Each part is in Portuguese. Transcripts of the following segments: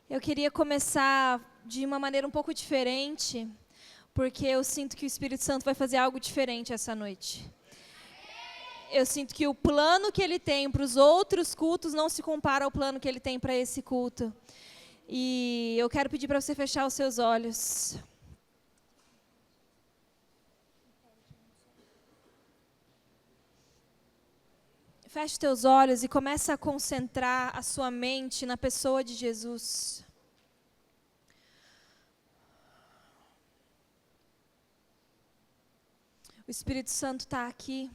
Eu queria começar de uma maneira um pouco diferente, porque eu sinto que o Espírito Santo vai fazer algo diferente essa noite. Eu sinto que o plano que ele tem para os outros cultos não se compara ao plano que ele tem para esse culto. E eu quero pedir para você fechar os seus olhos. Feche os teus olhos e comece a concentrar a sua mente na pessoa de Jesus. O Espírito Santo está aqui.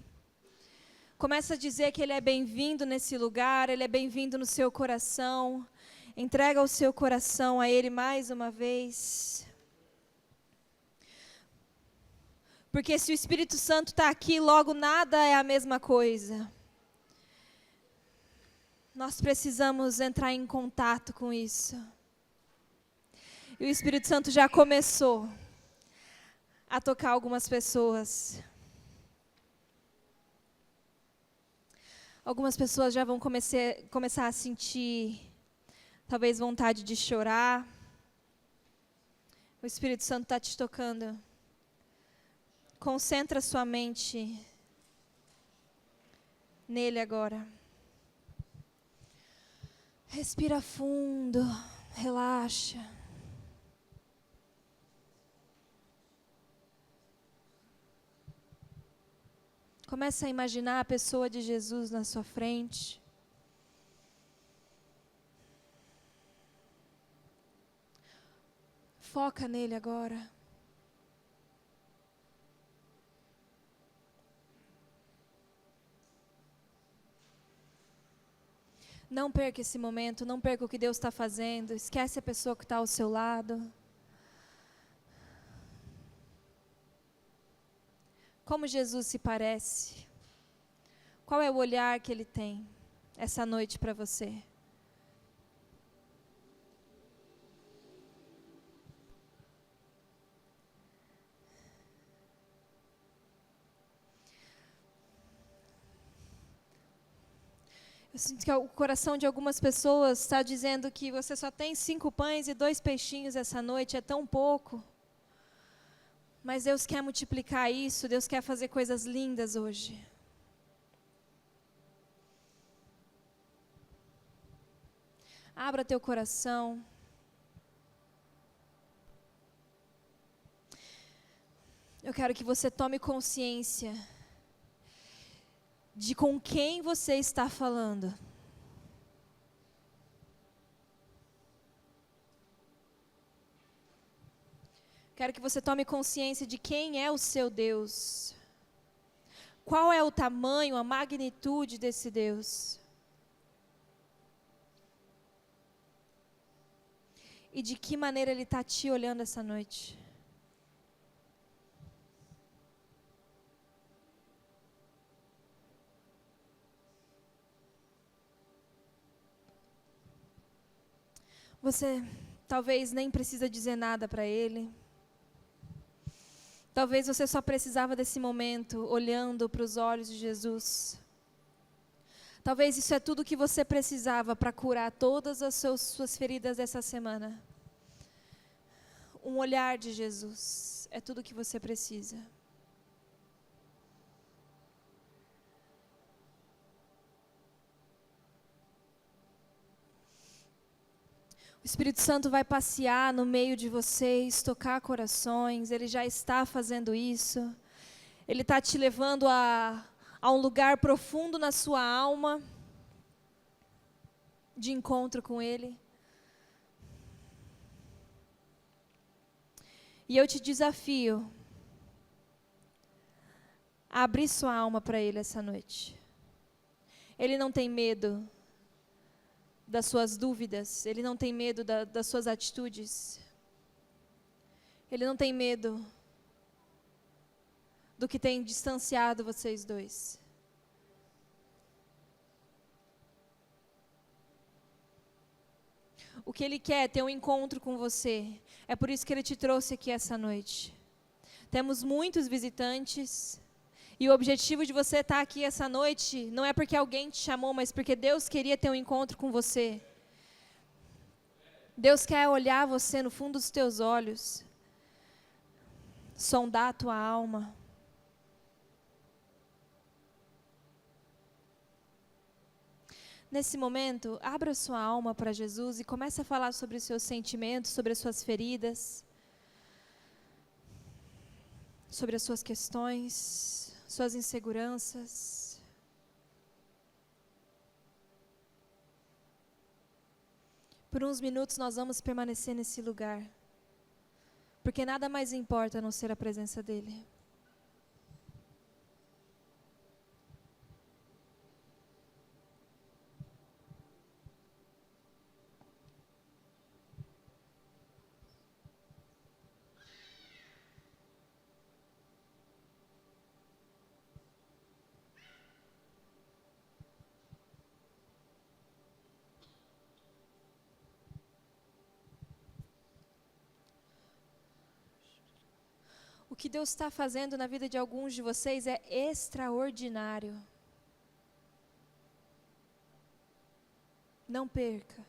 Começa a dizer que Ele é bem-vindo nesse lugar, Ele é bem-vindo no seu coração. Entrega o seu coração a Ele mais uma vez. Porque se o Espírito Santo está aqui, logo nada é a mesma coisa. Nós precisamos entrar em contato com isso. E o Espírito Santo já começou a tocar algumas pessoas. Algumas pessoas já vão começar a sentir, talvez, vontade de chorar. O Espírito Santo está te tocando. Concentra sua mente nele agora. Respira fundo, relaxa. Começa a imaginar a pessoa de Jesus na sua frente. Foca nele agora. Não perca esse momento, não perca o que Deus está fazendo. Esquece a pessoa que está ao seu lado. Como Jesus se parece? Qual é o olhar que Ele tem essa noite para você? Eu sinto que o coração de algumas pessoas está dizendo que você só tem 5 pães e 2 peixinhos essa noite, é tão pouco. Mas Deus quer multiplicar isso, Deus quer fazer coisas lindas hoje. Abra teu coração. Eu quero que você tome consciência de com quem você está falando. Quero que você tome consciência de quem é o seu Deus. Qual é o tamanho, a magnitude desse Deus? E de que maneira Ele está te olhando essa noite? Você talvez nem precisa dizer nada para Ele. Talvez você só precisava desse momento, olhando para os olhos de Jesus. Talvez isso é tudo que você precisava para curar todas as suas feridas dessa semana. Um olhar de Jesus é tudo que você precisa. O Espírito Santo vai passear no meio de vocês, tocar corações, Ele já está fazendo isso. Ele está te levando a um lugar profundo na sua alma, de encontro com Ele. E eu te desafio a abrir sua alma para Ele essa noite. Ele não tem medo das suas dúvidas, Ele não tem medo das suas atitudes. Ele não tem medo do que tem distanciado vocês dois. O que Ele quer é ter um encontro com você. É por isso que Ele te trouxe aqui essa noite. Temos muitos visitantes. E o objetivo de você estar aqui essa noite não é porque alguém te chamou, mas porque Deus queria ter um encontro com você. Deus quer olhar você no fundo dos teus olhos, sondar a tua alma. Nesse momento, abra sua alma para Jesus e comece a falar sobre os seus sentimentos, sobre as suas feridas, sobre as suas questões, suas inseguranças. Por uns minutos nós vamos permanecer nesse lugar, porque nada mais importa a não ser a presença dEle. O que Deus está fazendo na vida de alguns de vocês é extraordinário. Não perca.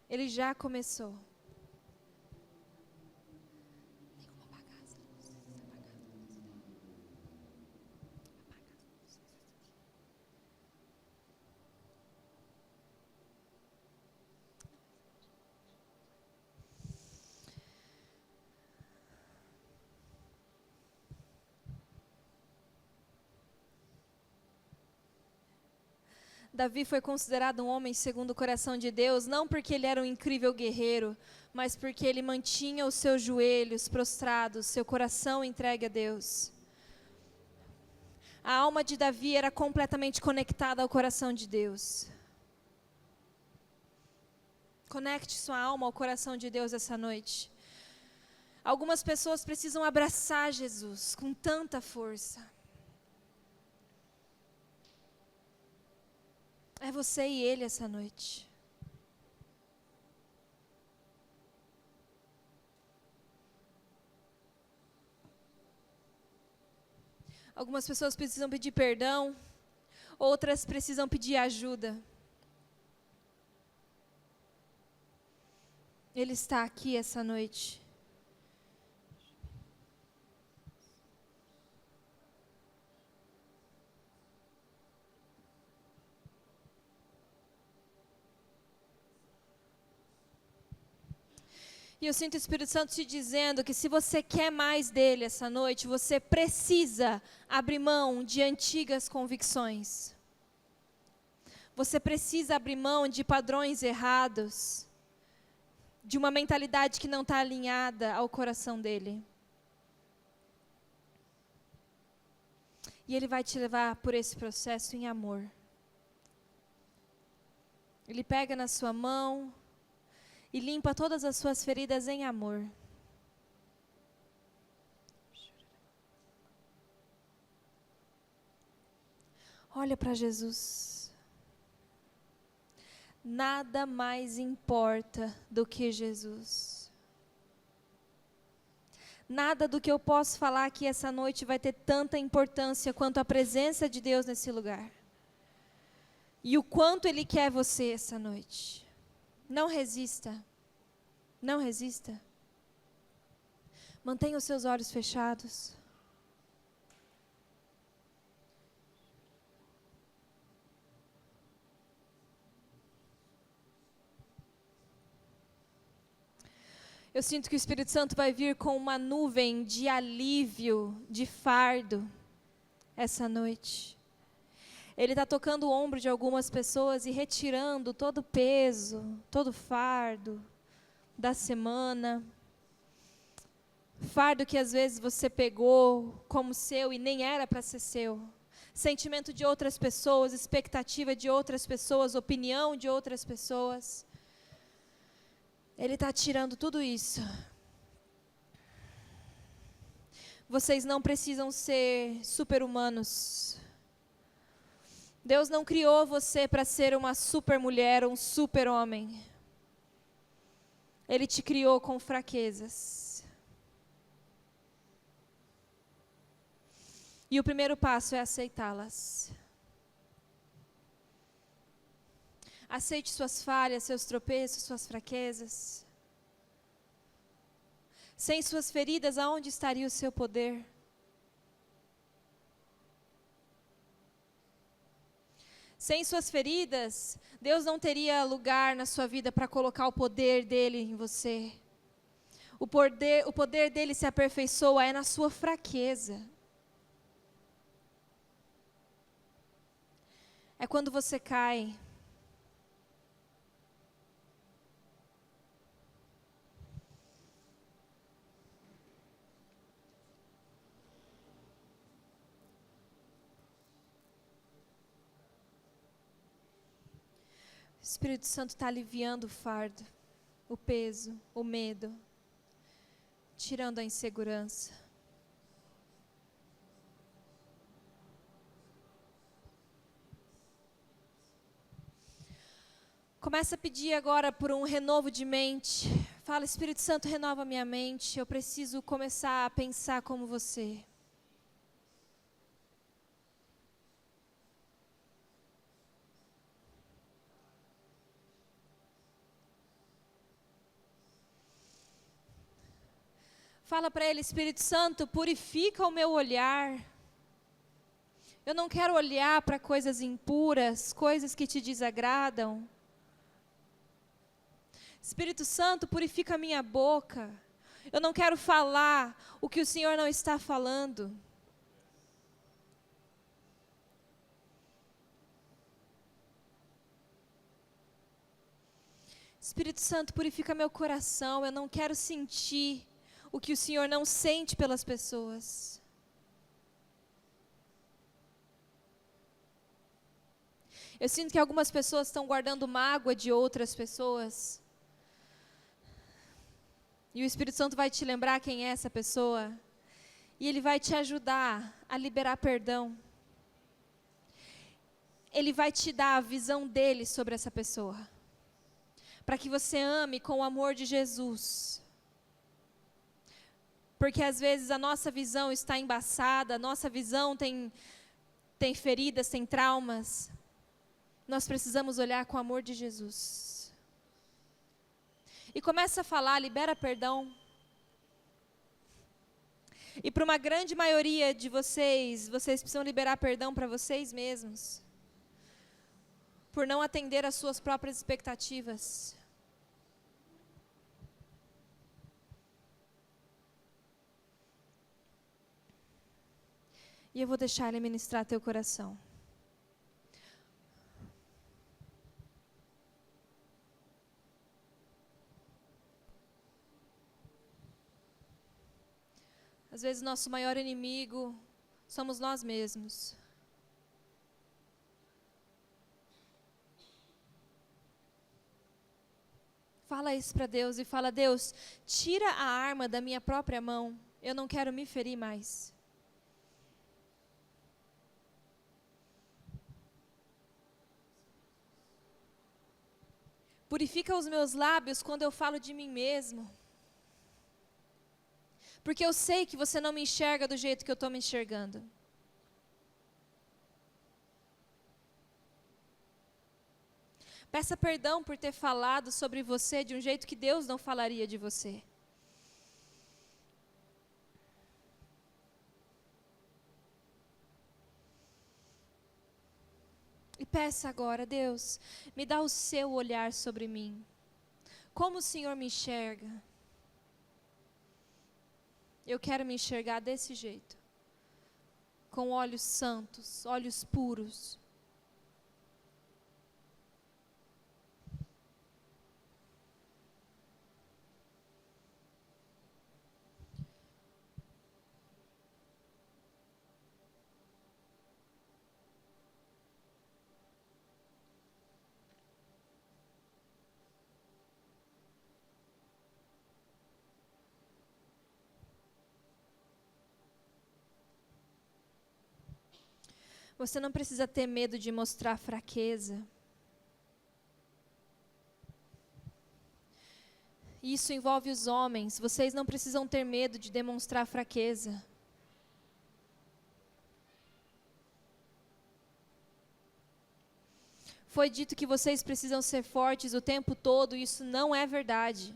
Ele já começou. Davi foi considerado um homem segundo o coração de Deus, não porque ele era um incrível guerreiro, mas porque ele mantinha os seus joelhos prostrados, seu coração entregue a Deus. A alma de Davi era completamente conectada ao coração de Deus. Conecte sua alma ao coração de Deus essa noite. Algumas pessoas precisam abraçar Jesus com tanta força. É você e Ele essa noite. Algumas pessoas precisam pedir perdão, outras precisam pedir ajuda. Ele está aqui essa noite. E eu sinto o Espírito Santo te dizendo que se você quer mais dele essa noite, você precisa abrir mão de antigas convicções. Você precisa abrir mão de padrões errados, de uma mentalidade que não está alinhada ao coração dele. E ele vai te levar por esse processo em amor. Ele pega na sua mão e limpa todas as suas feridas em amor. Olha para Jesus. Nada mais importa do que Jesus. Nada do que eu posso falar aqui essa noite vai ter tanta importância quanto a presença de Deus nesse lugar. E o quanto Ele quer você essa noite. Não resista. Não resista. Mantenha os seus olhos fechados. Eu sinto que o Espírito Santo vai vir com uma nuvem de alívio, de fardo, essa noite. Ele está tocando o ombro de algumas pessoas e retirando todo o peso, todo o fardo da semana. Fardo que às vezes você pegou como seu e nem era para ser seu. Sentimento de outras pessoas, expectativa de outras pessoas, opinião de outras pessoas. Ele está tirando tudo isso. Vocês não precisam ser super-humanos. Deus não criou você para ser uma super-mulher ou um super-homem. Ele te criou com fraquezas. E o primeiro passo é aceitá-las. Aceite suas falhas, seus tropeços, suas fraquezas. Sem suas feridas, aonde estaria o seu poder? Sem suas feridas, Deus não teria lugar na sua vida para colocar o poder dele em você. O poder dele se aperfeiçoa é na sua fraqueza. É quando você cai. O Espírito Santo está aliviando o fardo, o peso, o medo, tirando a insegurança. Começa a pedir agora por um renovo de mente. Fala, Espírito Santo, renova minha mente. Eu preciso começar a pensar como você. Fala para ele, Espírito Santo, purifica o meu olhar. Eu não quero olhar para coisas impuras, coisas que te desagradam. Espírito Santo, purifica a minha boca. Eu não quero falar o que o Senhor não está falando. Espírito Santo, purifica meu coração. Eu não quero sentir o que o Senhor não sente pelas pessoas. Eu sinto que algumas pessoas estão guardando mágoa de outras pessoas. E o Espírito Santo vai te lembrar quem é essa pessoa. E ele vai te ajudar a liberar perdão. Ele vai te dar a visão dele sobre essa pessoa. Para que você ame com o amor de Jesus. Porque às vezes a nossa visão está embaçada, a nossa visão tem feridas, tem traumas. Nós precisamos olhar com o amor de Jesus. E começa a falar, libera perdão. E para uma grande maioria de vocês precisam liberar perdão para vocês mesmos. Por não atender às suas próprias expectativas. E eu vou deixar ele ministrar teu coração. Às vezes nosso maior inimigo somos nós mesmos. Fala isso para Deus e fala, Deus, tira a arma da minha própria mão. Eu não quero me ferir mais. Purifica os meus lábios quando eu falo de mim mesmo. Porque eu sei que você não me enxerga do jeito que eu estou me enxergando. Peça perdão por ter falado sobre você de um jeito que Deus não falaria de você. E peça agora, Deus, me dá o seu olhar sobre mim. Como o Senhor me enxerga? Eu quero me enxergar desse jeito. Com olhos santos, olhos puros. Você não precisa ter medo de mostrar fraqueza. Isso envolve os homens. Vocês não precisam ter medo de demonstrar fraqueza. Foi dito que vocês precisam ser fortes o tempo todo, e isso não é verdade.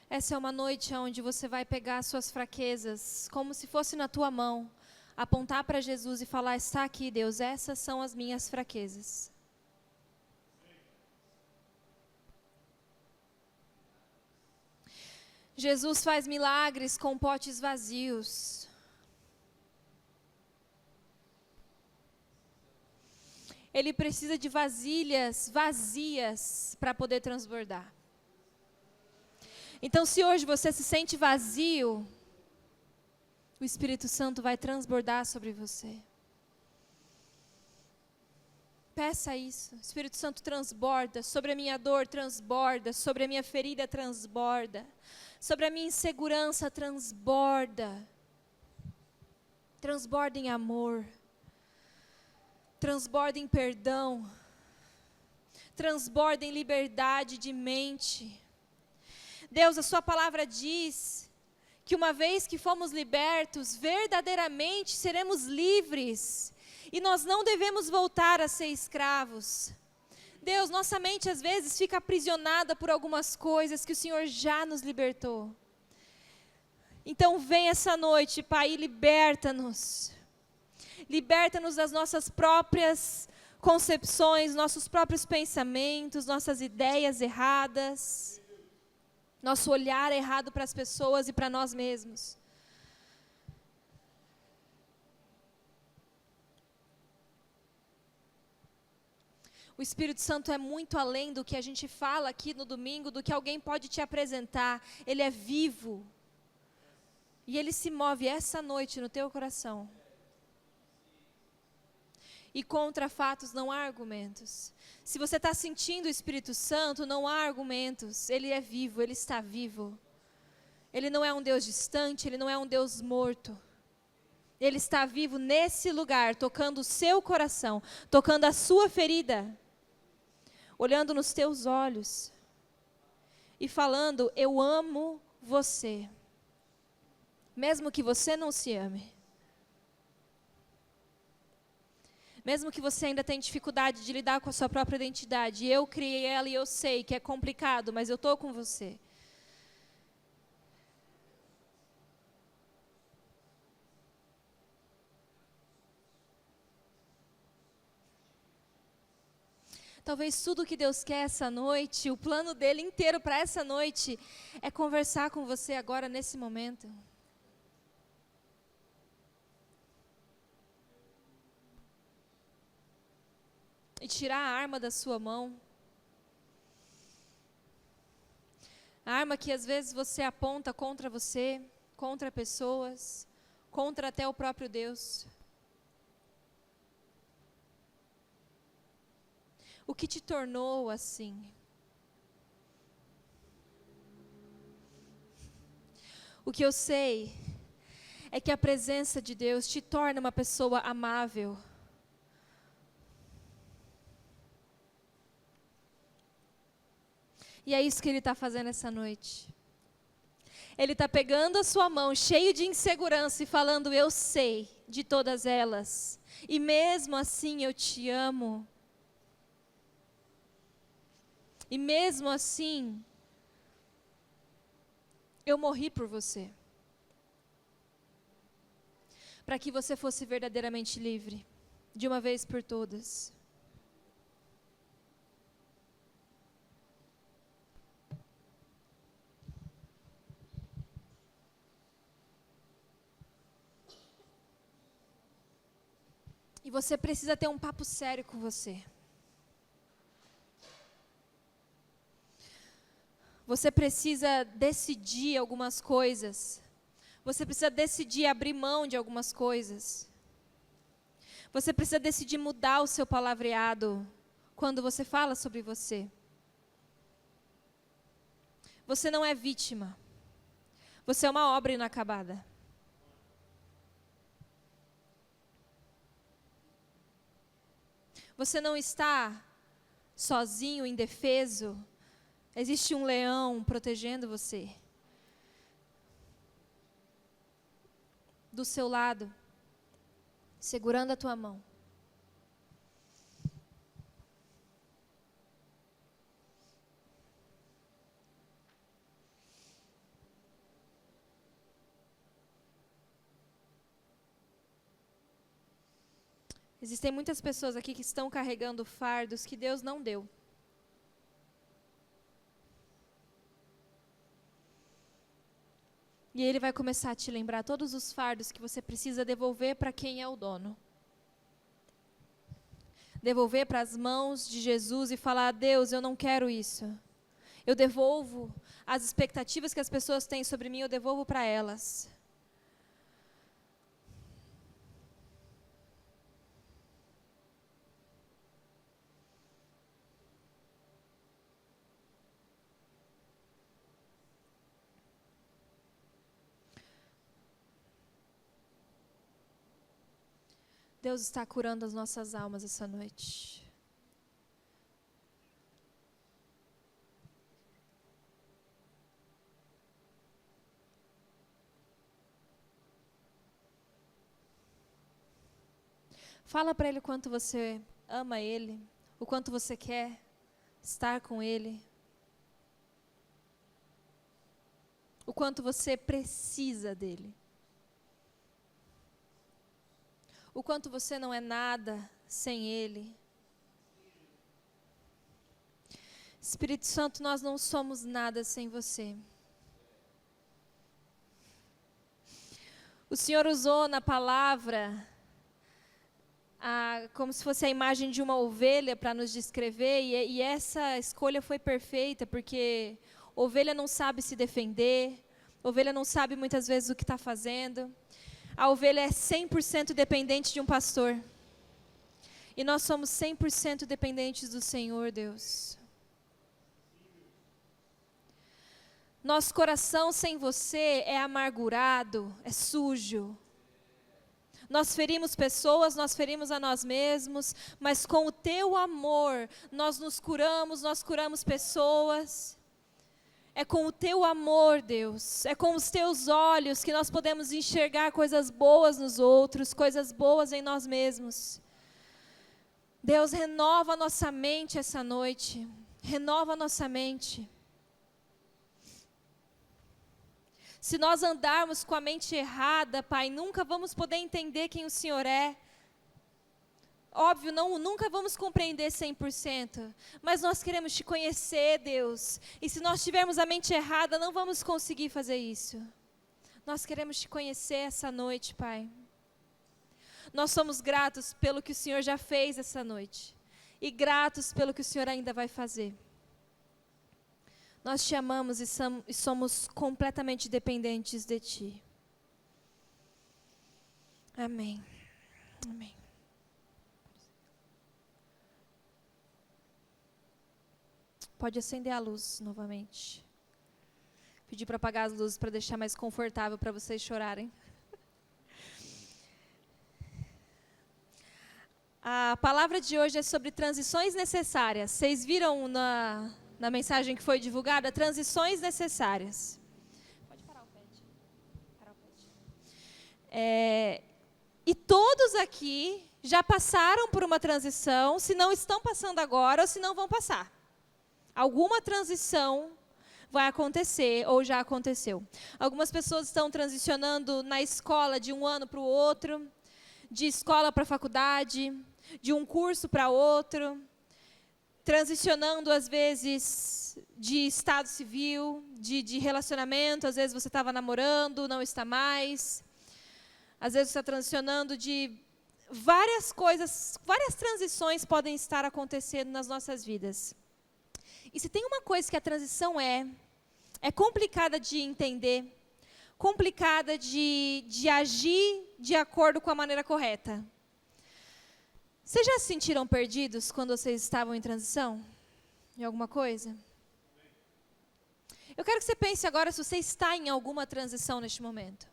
Essa é uma noite onde você vai pegar suas fraquezas, como se fosse na tua mão, apontar para Jesus e falar: está aqui, Deus, essas são as minhas fraquezas. Jesus faz milagres com potes vazios. Ele precisa de vasilhas vazias para poder transbordar. Então, se hoje você se sente vazio, o Espírito Santo vai transbordar sobre você. Peça isso. O Espírito Santo transborda sobre a minha dor, transborda sobre a minha ferida, transborda sobre a minha insegurança, transborda. Transborda em amor. Transborda em perdão. Transborda em liberdade de mente. Deus, a sua palavra diz que uma vez que fomos libertos, verdadeiramente seremos livres. E nós não devemos voltar a ser escravos. Deus, nossa mente às vezes fica aprisionada por algumas coisas que o Senhor já nos libertou. Então vem essa noite, Pai, e liberta-nos. Liberta-nos das nossas próprias concepções, nossos próprios pensamentos, nossas ideias erradas. Nosso olhar errado para as pessoas e para nós mesmos. O Espírito Santo é muito além do que a gente fala aqui no domingo, do que alguém pode te apresentar. Ele é vivo. E ele se move essa noite no teu coração. E contra fatos não há argumentos. Se você está sentindo o Espírito Santo, não há argumentos. Ele é vivo, ele está vivo. Ele não é um Deus distante, ele não é um Deus morto. Ele está vivo nesse lugar, tocando o seu coração, tocando a sua ferida, olhando nos teus olhos e falando: eu amo você. Mesmo que você não se ame. Mesmo que você ainda tenha dificuldade de lidar com a sua própria identidade. Eu criei ela e eu sei que é complicado, mas eu estou com você. Talvez tudo que Deus quer essa noite, o plano dele inteiro para essa noite, é conversar com você agora nesse momento. E tirar a arma da sua mão. A arma que às vezes você aponta contra você, contra pessoas, contra até o próprio Deus. O que te tornou assim? O que eu sei é que a presença de Deus te torna uma pessoa amável. E é isso que Ele está fazendo essa noite. Ele está pegando a sua mão, cheio de insegurança, e falando: eu sei de todas elas. E mesmo assim eu te amo. E mesmo assim, eu morri por você. Para que você fosse verdadeiramente livre, de uma vez por todas. E você precisa ter um papo sério com você. Você precisa decidir algumas coisas. Você precisa decidir abrir mão de algumas coisas. Você precisa decidir mudar o seu palavreado quando você fala sobre você. Você não é vítima. Você é uma obra inacabada. Você não está sozinho, indefeso. Existe um leão protegendo você. Do seu lado, segurando a tua mão. Existem muitas pessoas aqui que estão carregando fardos que Deus não deu. E Ele vai começar a te lembrar todos os fardos que você precisa devolver para quem é o dono. Devolver para as mãos de Jesus e falar: Deus, eu não quero isso. Eu devolvo as expectativas que as pessoas têm sobre mim, eu devolvo para elas. Deus está curando as nossas almas essa noite. Fala para Ele o quanto você ama Ele, o quanto você quer estar com Ele, o quanto você precisa dEle. O quanto você não é nada sem Ele. Espírito Santo, nós não somos nada sem você. O Senhor usou na palavra, como se fosse a imagem de uma ovelha para nos descrever, e essa escolha foi perfeita, porque ovelha não sabe se defender, ovelha não sabe muitas vezes o que está fazendo. A ovelha é 100% dependente de um pastor. E nós somos 100% dependentes do Senhor, Deus. Nosso coração sem você é amargurado, é sujo. Nós ferimos pessoas, nós ferimos a nós mesmos, mas com o teu amor, nós nos curamos, nós curamos pessoas. É com o teu amor, Deus, é com os teus olhos que nós podemos enxergar coisas boas nos outros, coisas boas em nós mesmos. Deus, renova a nossa mente essa noite, renova a nossa mente. Se nós andarmos com a mente errada, Pai, nunca vamos poder entender quem o Senhor é. Óbvio, nunca vamos compreender 100%, mas nós queremos te conhecer, Deus. E se nós tivermos a mente errada, não vamos conseguir fazer isso. Nós queremos te conhecer essa noite, Pai. Nós somos gratos pelo que o Senhor já fez essa noite. E gratos pelo que o Senhor ainda vai fazer. Nós te amamos e somos completamente dependentes de Ti. Amém. Amém. Pode acender a luz novamente. Pedir para apagar as luzes para deixar mais confortável para vocês chorarem. A palavra de hoje é sobre transições necessárias. Vocês viram na mensagem que foi divulgada? Transições necessárias. Pode parar o pet. Parar o pet. E todos aqui já passaram por uma transição, se não estão passando agora ou se não vão passar. Alguma transição vai acontecer ou já aconteceu. Algumas pessoas estão transicionando na escola de um ano para o outro, de escola para faculdade, de um curso para outro, transicionando às vezes de estado civil, de relacionamento, às vezes você estava namorando, não está mais. Às vezes você está transicionando de várias coisas, várias transições podem estar acontecendo nas nossas vidas. E se tem uma coisa que a transição é complicada de entender, complicada de agir de acordo com a maneira correta. Vocês já se sentiram perdidos quando vocês estavam em transição? Em alguma coisa? Eu quero que você pense agora se você está em alguma transição neste momento.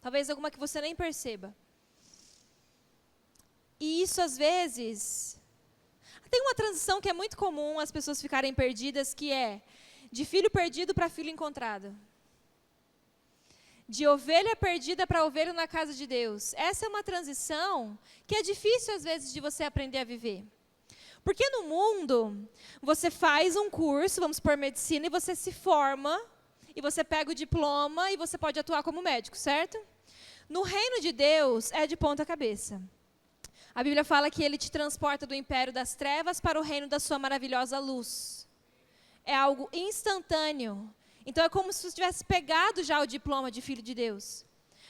Talvez alguma que você nem perceba. E isso às vezes... Tem uma transição que é muito comum as pessoas ficarem perdidas, que é de filho perdido para filho encontrado. De ovelha perdida para ovelha na casa de Deus. Essa é uma transição que é difícil, às vezes, de você aprender a viver. Porque no mundo, você faz um curso, vamos por medicina, e você se forma, e você pega o diploma, e você pode atuar como médico, certo? No reino de Deus, é de ponta cabeça. A Bíblia fala que ele te transporta do império das trevas para o reino da sua maravilhosa luz. É algo instantâneo. Então é como se você tivesse pegado já o diploma de filho de Deus.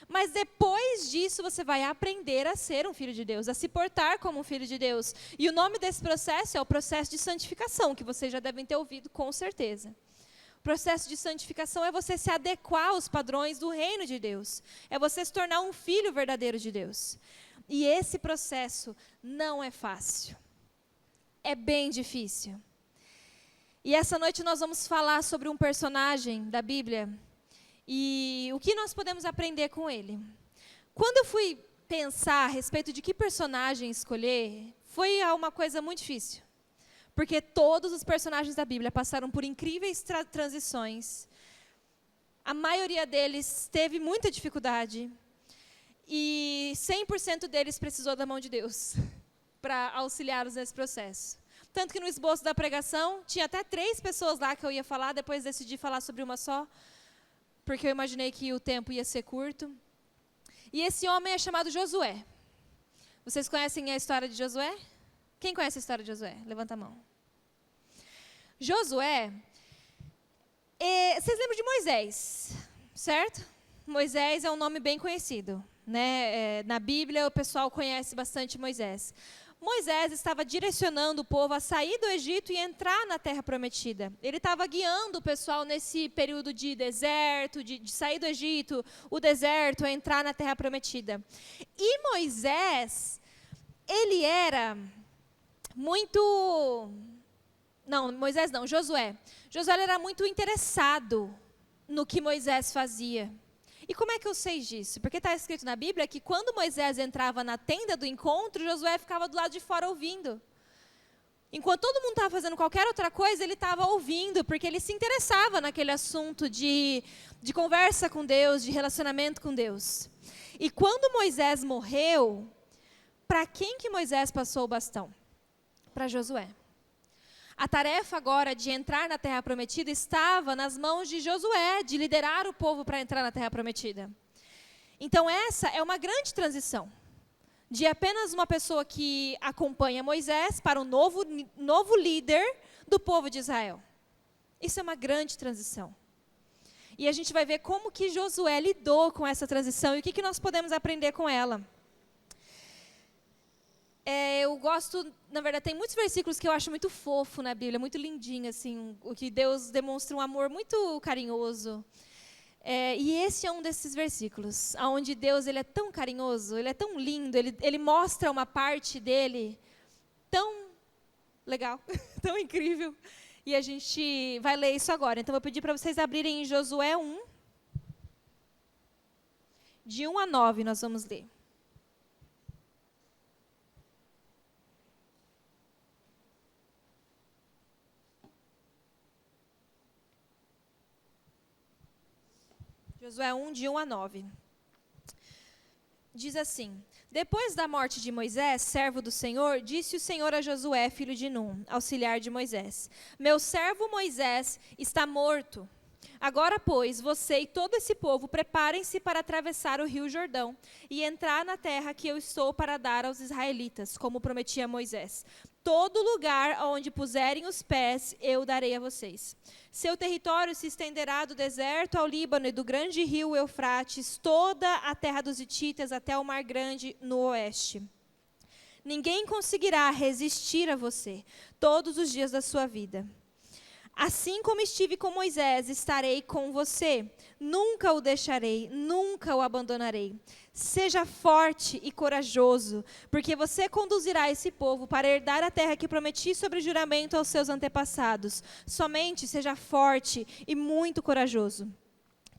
Mas depois disso você vai aprender a ser um filho de Deus, a se portar como um filho de Deus. E o nome desse processo é o processo de santificação, que vocês já devem ter ouvido com certeza. O processo de santificação é você se adequar aos padrões do reino de Deus. É você se tornar um filho verdadeiro de Deus. E esse processo não é fácil. É bem difícil. E essa noite nós vamos falar sobre um personagem da Bíblia e o que nós podemos aprender com ele. Quando eu fui pensar a respeito de que personagem escolher, foi uma coisa muito difícil. Porque todos os personagens da Bíblia passaram por incríveis transições. A maioria deles teve muita dificuldade. E 100% deles precisou da mão de Deus para auxiliá-los nesse processo. Tanto que no esboço da pregação, tinha até 3 pessoas lá que eu ia falar, depois decidi falar sobre uma só, porque eu imaginei que o tempo ia ser curto. E esse homem é chamado Josué. Vocês conhecem a história de Josué? Quem conhece a história de Josué? Levanta a mão. Josué, vocês lembram de Moisés, certo? Moisés é um nome bem conhecido, né? Na Bíblia o pessoal conhece bastante Moisés. Moisés estava direcionando o povo a sair do Egito e entrar na Terra Prometida. Ele estava guiando o pessoal nesse período de deserto, de sair do Egito, o deserto, a entrar na Terra Prometida. E Moisés, ele era muito... Não, Moisés não, Josué. Josué era muito interessado no que Moisés fazia. E como é que eu sei disso? Porque está escrito na Bíblia que quando Moisés entrava na tenda do encontro, Josué ficava do lado de fora ouvindo. Enquanto todo mundo estava fazendo qualquer outra coisa, ele estava ouvindo, porque ele se interessava naquele assunto de conversa com Deus, de relacionamento com Deus. E quando Moisés morreu, para quem que Moisés passou o bastão? Para Josué. A tarefa agora de entrar na Terra Prometida estava nas mãos de Josué, de liderar o povo para entrar na Terra Prometida. Então essa é uma grande transição, de apenas uma pessoa que acompanha Moisés para um novo líder do povo de Israel. Isso é uma grande transição. E a gente vai ver como que Josué lidou com essa transição e o que nós podemos aprender com ela. Eu gosto, na verdade, tem muitos versículos que eu acho muito fofo na Bíblia, muito lindinho, assim, o que Deus demonstra um amor muito carinhoso. E esse é um desses versículos, onde Deus ele é tão carinhoso, ele é tão lindo, ele mostra uma parte dele tão legal, tão incrível. E a gente vai ler isso agora. Então, eu vou pedir para vocês abrirem em Josué 1, de 1 a 9, nós vamos ler. Josué 1, de 1 a 9. Diz assim: Depois da morte de Moisés, servo do Senhor, disse o Senhor a Josué, filho de Num, auxiliar de Moisés: Meu servo Moisés está morto. Agora, pois, você e todo esse povo preparem-se para atravessar o rio Jordão e entrar na terra que eu estou para dar aos israelitas, como prometi a Moisés. Todo lugar onde puserem os pés, eu darei a vocês. Seu território se estenderá do deserto ao Líbano e do grande rio Eufrates, toda a terra dos hititas até o Mar Grande no oeste. Ninguém conseguirá resistir a você todos os dias da sua vida. Assim como estive com Moisés, estarei com você. Nunca o deixarei, nunca o abandonarei. Seja forte e corajoso, porque você conduzirá esse povo para herdar a terra que prometi sobre juramento aos seus antepassados. Somente seja forte e muito corajoso.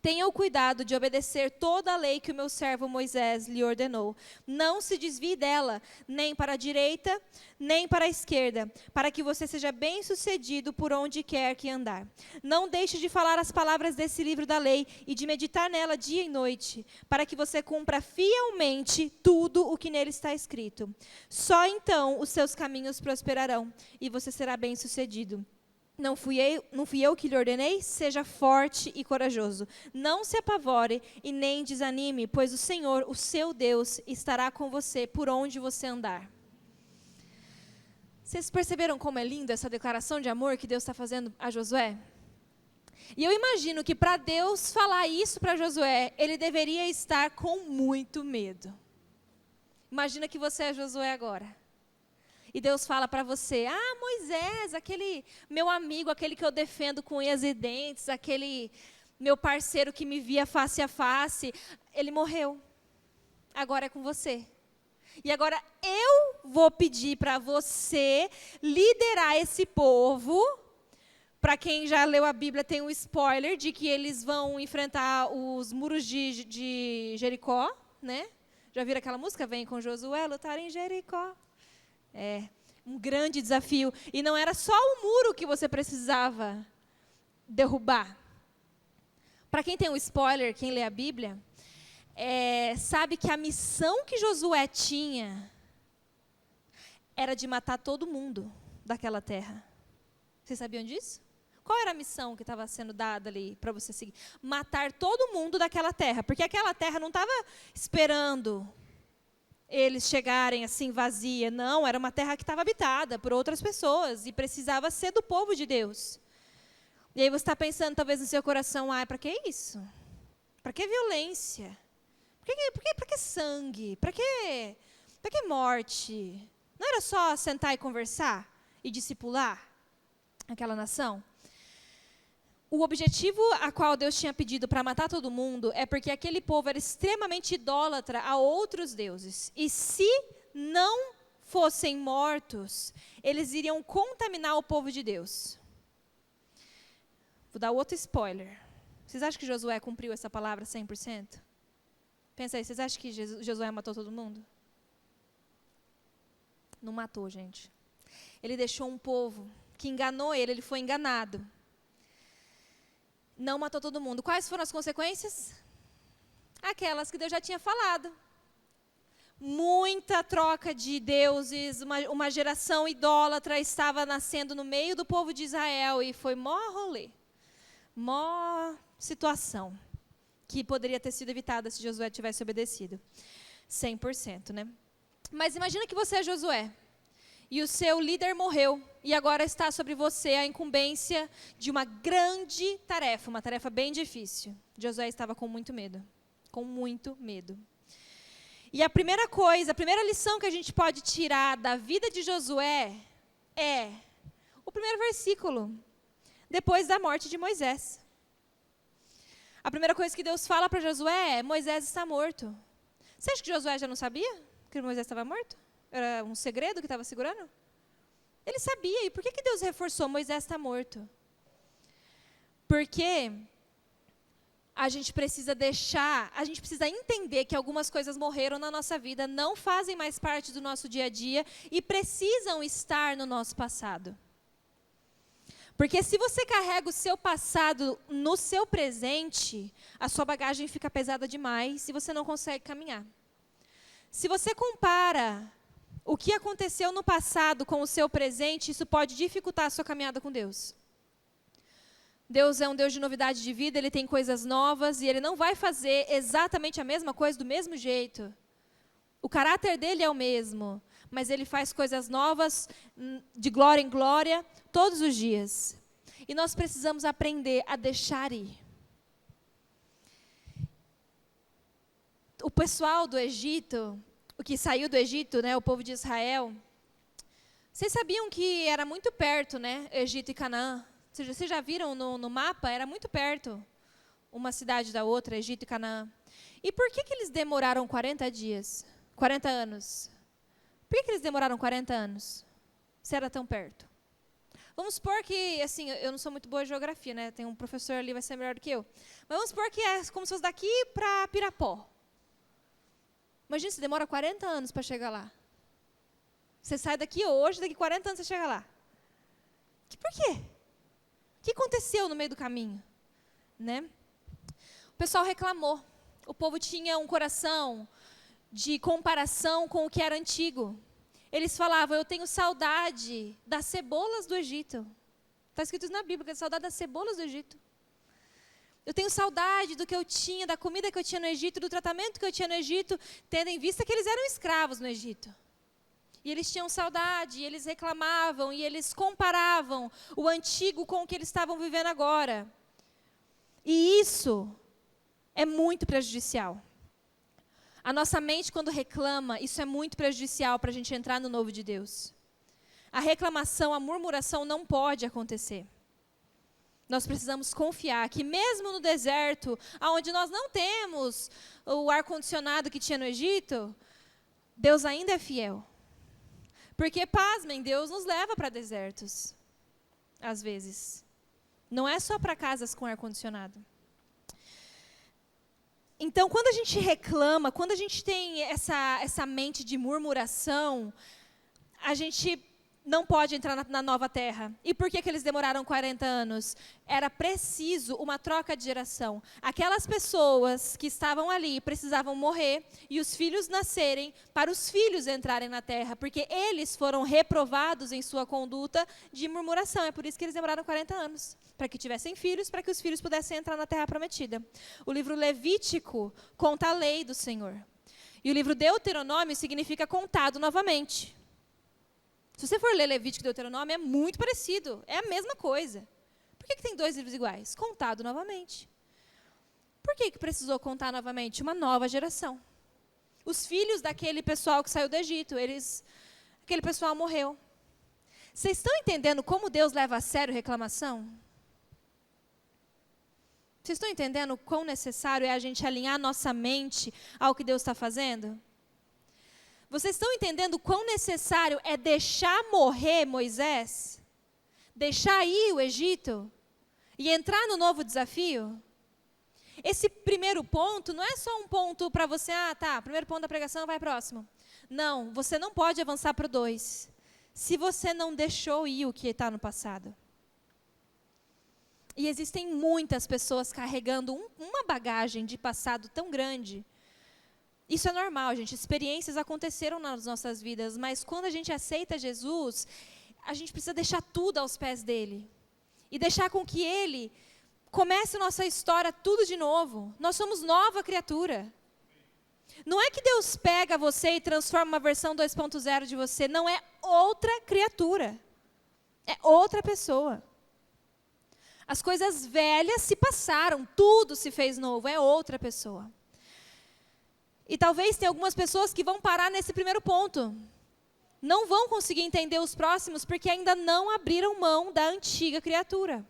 Tenha o cuidado de obedecer toda a lei que o meu servo Moisés lhe ordenou. Não se desvie dela, nem para a direita, nem para a esquerda, para que você seja bem-sucedido por onde quer que andar. Não deixe de falar as palavras desse livro da lei e de meditar nela dia e noite, para que você cumpra fielmente tudo o que nele está escrito. Só então os seus caminhos prosperarão e você será bem-sucedido. Não fui eu que lhe ordenei? Seja forte e corajoso. Não se apavore e nem desanime, pois o Senhor, o seu Deus, estará com você por onde você andar. Vocês perceberam como é linda essa declaração de amor que Deus está fazendo a Josué? E eu imagino que para Deus falar isso para Josué, ele deveria estar com muito medo. Imagina que você é Josué agora. E Deus fala para você, Moisés, aquele meu amigo, aquele que eu defendo com unhas e dentes, aquele meu parceiro que me via face a face, ele morreu. Agora é com você. E agora eu vou pedir para você liderar esse povo. Para quem já leu a Bíblia, tem um spoiler de que eles vão enfrentar os muros de Jericó, né? Já viram aquela música? Vem com Josué lutar em Jericó. É um grande desafio. E não era só o muro que você precisava derrubar. Para quem tem um spoiler, quem lê a Bíblia, sabe que a missão que Josué tinha era de matar todo mundo daquela terra. Vocês sabiam disso? Qual era a missão que estava sendo dada ali para você seguir? Matar todo mundo daquela terra. Porque aquela terra não estava esperando eles chegarem assim vazia. Não, era uma terra que estava habitada por outras pessoas e precisava ser do povo de Deus. E aí você está pensando talvez no seu coração, para que isso? Para que violência? Para que sangue? Para que morte? Não era só sentar e conversar e discipular aquela nação? O objetivo a qual Deus tinha pedido para matar todo mundo é porque aquele povo era extremamente idólatra a outros deuses. E se não fossem mortos, eles iriam contaminar o povo de Deus. Vou dar outro spoiler. Vocês acham que Josué cumpriu essa palavra 100%? Pensa aí, vocês acham que Josué matou todo mundo? Não matou, gente. Ele deixou um povo que enganou ele foi enganado. Não matou todo mundo. Quais foram as consequências? Aquelas que Deus já tinha falado. Muita troca de deuses, uma geração idólatra estava nascendo no meio do povo de Israel e foi mó rolê, mó situação que poderia ter sido evitada se Josué tivesse obedecido 100%, né? Mas imagina que você é Josué. E o seu líder morreu, e agora está sobre você a incumbência de uma grande tarefa, uma tarefa bem difícil. Josué estava com muito medo, com muito medo. E a primeira lição que a gente pode tirar da vida de Josué é o primeiro versículo, depois da morte de Moisés. A primeira coisa que Deus fala para Josué é, Moisés está morto. Você acha que Josué já não sabia que Moisés estava morto? Era um segredo que estava segurando? Ele sabia. E por que Deus reforçou? Moisés está morto. Porque a gente precisa entender que algumas coisas morreram na nossa vida, não fazem mais parte do nosso dia a dia e precisam estar no nosso passado. Porque se você carrega o seu passado no seu presente, a sua bagagem fica pesada demais e você não consegue caminhar. Se você compara o que aconteceu no passado com o seu presente, isso pode dificultar a sua caminhada com Deus. Deus é um Deus de novidade de vida, Ele tem coisas novas e Ele não vai fazer exatamente a mesma coisa do mesmo jeito. O caráter dEle é o mesmo, mas Ele faz coisas novas de glória em glória todos os dias. E nós precisamos aprender a deixar ir. O pessoal do Egito, o que saiu do Egito, né, o povo de Israel, vocês sabiam que era muito perto, né, Egito e Canaã? Vocês já viram no mapa? Era muito perto, uma cidade da outra, Egito e Canaã. E por que eles demoraram 40 anos? Por que eles demoraram 40 anos? Se era tão perto? Vamos supor que, assim, eu não sou muito boa em geografia, né? Tem um professor ali, vai ser melhor do que eu. Mas vamos supor que é como se fosse daqui para Pirapó. Imagina, você demora 40 anos para chegar lá. Você sai daqui hoje, daqui 40 anos você chega lá. Por quê? O que aconteceu no meio do caminho? Né? O pessoal reclamou. O povo tinha um coração de comparação com o que era antigo. Eles falavam, eu tenho saudade das cebolas do Egito. Está escrito isso na Bíblia, que eu tenho saudade das cebolas do Egito. Eu tenho saudade do que eu tinha, da comida que eu tinha no Egito, do tratamento que eu tinha no Egito, tendo em vista que eles eram escravos no Egito. E eles tinham saudade, e eles reclamavam, e eles comparavam o antigo com o que eles estavam vivendo agora. E isso é muito prejudicial. A nossa mente, quando reclama, isso é muito prejudicial para a gente entrar no novo de Deus. A reclamação, a murmuração não pode acontecer. Nós precisamos confiar que mesmo no deserto, onde nós não temos o ar-condicionado que tinha no Egito, Deus ainda é fiel. Porque, pasmem, Deus nos leva para desertos, às vezes. Não é só para casas com ar-condicionado. Então, quando a gente reclama, quando a gente tem essa mente de murmuração, a gente não pode entrar na nova terra. E por que eles demoraram 40 anos? Era preciso uma troca de geração. Aquelas pessoas que estavam ali precisavam morrer e os filhos nascerem para os filhos entrarem na terra, porque eles foram reprovados em sua conduta de murmuração. É por isso que eles demoraram 40 anos. Para que tivessem filhos, para que os filhos pudessem entrar na terra prometida. O livro Levítico conta a lei do Senhor. E o livro Deuteronômio significa contado novamente. Se você for ler Levítico e Deuteronômio, é muito parecido. É a mesma coisa. Por que tem dois livros iguais? Contado novamente. Por que precisou contar novamente? Uma nova geração. Os filhos daquele pessoal que saiu do Egito, aquele pessoal morreu. Vocês estão entendendo como Deus leva a sério reclamação? Vocês estão entendendo quão necessário é a gente alinhar nossa mente ao que Deus está fazendo? Vocês estão entendendo quão necessário é deixar morrer Moisés? Deixar ir o Egito? E entrar no novo desafio? Esse primeiro ponto não é só um ponto para você, primeiro ponto da pregação, vai próximo. Não, você não pode avançar para o 2. Se você não deixou ir o que está no passado. E existem muitas pessoas carregando uma bagagem de passado tão grande. Isso é normal, gente. Experiências aconteceram nas nossas vidas, mas quando a gente aceita Jesus, a gente precisa deixar tudo aos pés dele. E deixar com que ele comece a nossa história tudo de novo. Nós somos nova criatura. Não é que Deus pega você e transforma uma versão 2.0 de você. Não, é outra criatura. É outra pessoa. As coisas velhas se passaram, tudo se fez novo, é outra pessoa. E talvez tenha algumas pessoas que vão parar nesse primeiro ponto. Não vão conseguir entender os próximos porque ainda não abriram mão da antiga criatura.